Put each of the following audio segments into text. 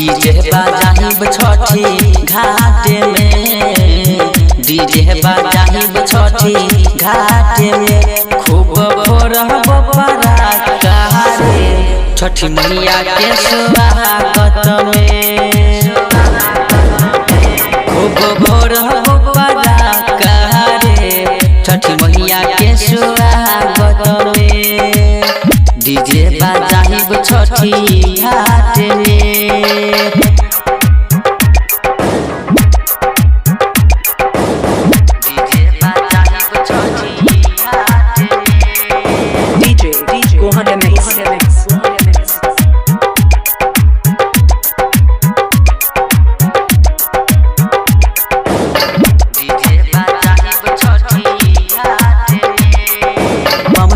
DJ बाजाहिब छठी घाट में, DJ बाजाहिब छठी घाट में, खूब फोड़ब पराका रे छठी मैया के स्वागत में, खूब फोड़ब पराका रे छठी मैया के स्वागत में, डीजे बाजाहिब छठी घाट में।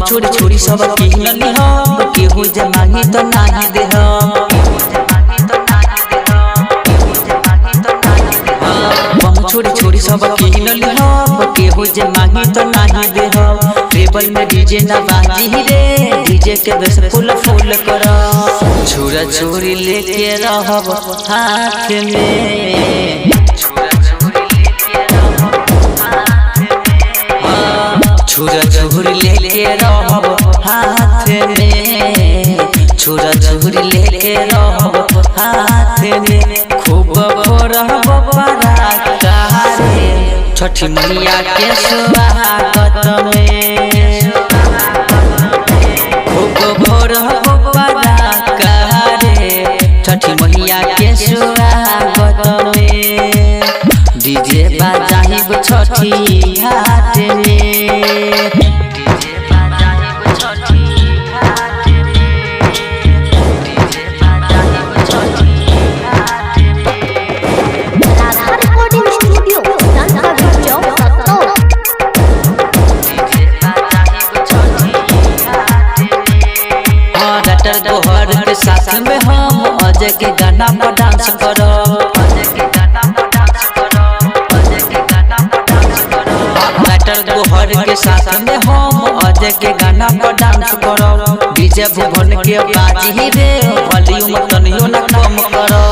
छोरी छोरी सब किनली हो केहू जे मांगी तो नाही दे हो, छोरी छोरी सब किनली हो केहू जे मांगी तो नाही दे हो, टेबल में डीजे ना बाजी रे डीजे के बस फुल फुल करो, छोरा छोरी लेके रहब हाथ में, छुरा छुरी लेके रहब हाथ में, छुरा छुरी लेके रहब हाथ में, खूब फोड़ब पराका रे छठी मैया के स्वागत में, खूब फोड़ब पराका रे छठी मैया के स्वागत में, डीजे बाजाहिब छठी घाट में। दोहर के साथ में हम अजय के गाना पर डांस करो, बैटर दोहर के साथ में हम अजय के गाना पर डांस करो, डीजे भुवन के बाजी रे वॉल्यूम तनियो न कम करो,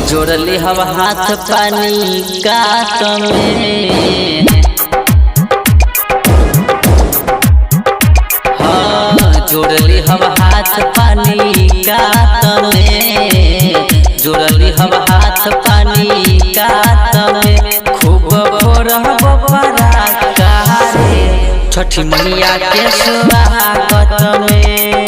जोड़ले हवा हाथ पानी काट में, जोड़ली हव हाथ पानी कात में, जोड़ली हव हाथ पानी कात में, खूब फोड़ब पराका रे छठी मैया के स्वागत में।